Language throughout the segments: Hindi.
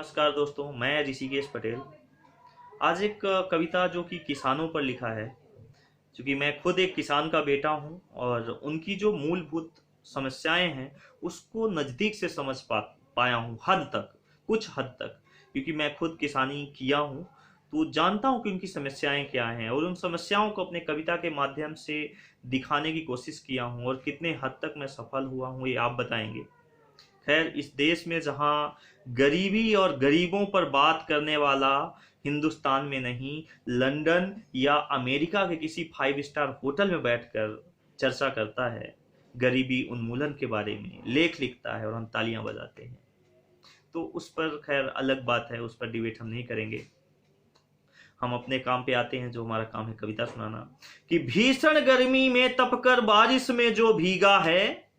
नमस्कार दोस्तों, मैं ऋषिकेश पटेल। आज एक कविता जो कि किसानों पर लिखा है। क्योंकि मैं खुद एक किसान का बेटा हूं और उनकी जो मूलभूत समस्याएं हैं उसको नज़दीक से समझ पाया हूं, हद तक, कुछ हद तक। क्योंकि मैं खुद किसानी किया हूं तो जानता हूं कि उनकी समस्याएं क्या हैं और उन समस्याओं को अपने कविता के माध्यम से दिखाने की कोशिश किया हूं। और कितने हद तक मैं सफल हुआ हूं ये आप बताएंगे। खैर, इस देश में जहां गरीबी और गरीबों पर बात करने वाला हिंदुस्तान में नहीं, लंदन या अमेरिका के किसी 5 स्टार होटल में बैठकर चर्चा करता है, गरीबी उन्मूलन के बारे में लेख लिखता है और हम तालियां बजाते हैं, तो उस पर खैर अलग बात है, उस पर डिबेट हम नहीं करेंगे। हम अपने काम पे आते हैं, जो हमारा काम है कविता सुनाना। कि भीषण गर्मी में तपकर बारिश में जो भीगा है,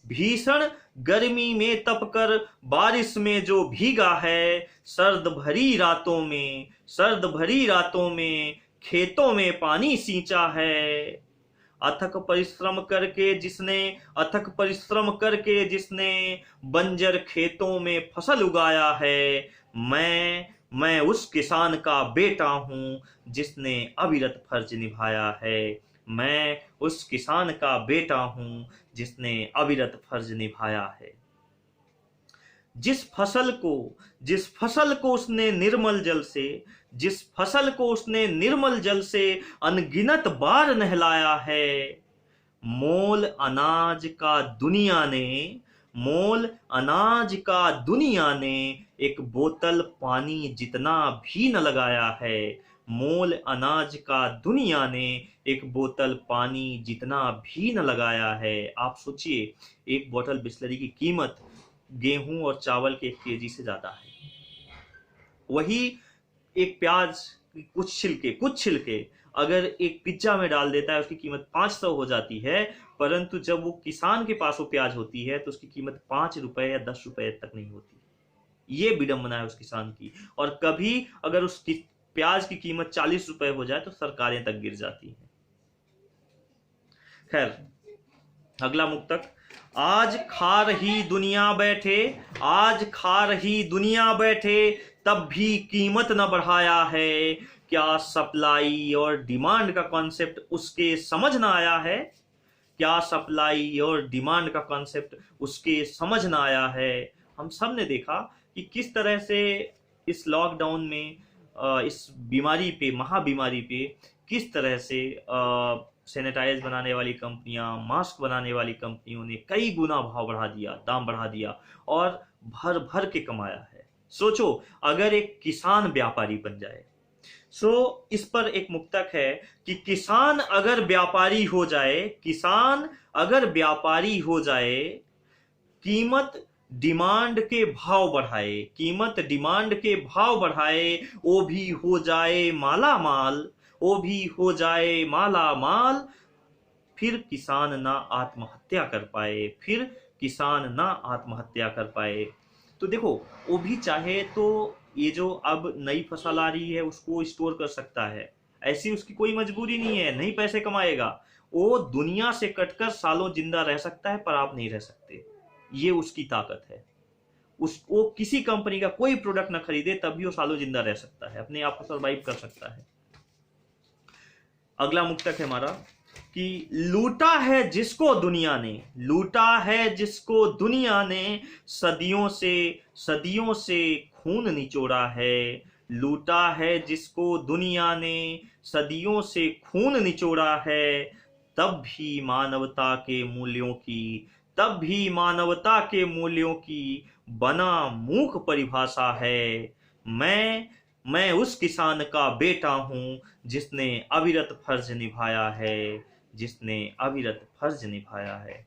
भीषण गर्मी में तपकर बारिश में जो भीगा है, सर्द भरी रातों में, सर्द भरी रातों में खेतों में पानी सींचा है। अथक परिश्रम करके जिसने, अथक परिश्रम करके जिसने बंजर खेतों में फसल उगाया है, मैं उस किसान का बेटा हूं जिसने अविरत फर्ज निभाया है। मैं उस किसान का बेटा हूं जिसने अविरत फर्ज निभाया है। जिस फसल को उसने निर्मल जल से, जिस फसल को उसने निर्मल जल से अनगिनत बार नहलाया है, मोल अनाज का दुनिया ने, मोल अनाज का दुनिया ने एक बोतल पानी जितना भी न लगाया है। मोल अनाज का दुनिया ने एक बोतल पानी जितना भी न लगाया है। आप सोचिए, एक बोतल बिस्लरी की कीमत गेहूं और चावल के 1 केजी से ज्यादा है। वही एक प्याज, कुछ छिलके अगर एक पिज्जा में डाल देता है, उसकी कीमत 500 हो जाती है। परंतु जब वो किसान के पास वो प्याज होती है तो उसकी कीमत 5 रुपए या 10 रुपए तक नहीं होती। ये विडंबना है उस किसान की। और कभी अगर उस प्याज की कीमत 40 रुपए हो जाए तो सरकारें तक गिर जाती हैं। खैर, अगला मुक्तक। आज खा रही दुनिया बैठे, आज खा रही दुनिया बैठे, तब भी कीमत न बढ़ाया है। क्या सप्लाई और डिमांड का कॉन्सेप्ट उसके समझ न आया है? क्या सप्लाई और डिमांड का कॉन्सेप्ट उसके समझ न आया है? हम सब ने देखा कि किस तरह से इस लॉकडाउन में, इस बीमारी पे, महाबीमारी पे किस तरह से सैनिटाइज बनाने वाली कंपनियां, मास्क बनाने वाली कंपनियों ने कई गुना भाव बढ़ा दिया, दाम बढ़ा दिया और भर भर के कमाया है। सोचो, अगर एक किसान व्यापारी बन जाए। इस पर एक मुक्तक है कि किसान अगर व्यापारी हो जाए, किसान अगर व्यापारी हो जाए, कीमत डिमांड के भाव बढ़ाए, कीमत डिमांड के भाव बढ़ाए, वो भी हो जाए माला माल, वो भी हो जाए माला माल, फिर किसान ना आत्महत्या कर पाए, फिर किसान ना आत्महत्या कर पाए। तो देखो, वो भी चाहे तो ये जो अब नई फसल आ रही है उसको स्टोर कर सकता है, ऐसी उसकी कोई मजबूरी नहीं है, नहीं पैसे कमाएगा, वो दुनिया से कटकर सालों जिंदा रह सकता है, पर आप नहीं रह सकते। ये उसकी ताकत है। वो किसी कंपनी का कोई प्रोडक्ट ना खरीदे तब भी वो सालों जिंदा रह सकता है, अपने आप को सर्वाइव कर सकता है। अगला मुक्तक है हमारा कि लूटा है जिसको दुनिया ने, लूटा है जिसको दुनिया ने, सदियों से खून निचोड़ा है। लूटा है जिसको दुनिया ने, सदियों से खून निचोड़ा है, तब भी मानवता के मूल्यों की, तब भी मानवता के मूल्यों की बना मूक परिभाषा है। मैं उस किसान का बेटा हूं जिसने अविरत फर्ज निभाया है, जिसने अविरत फर्ज निभाया है।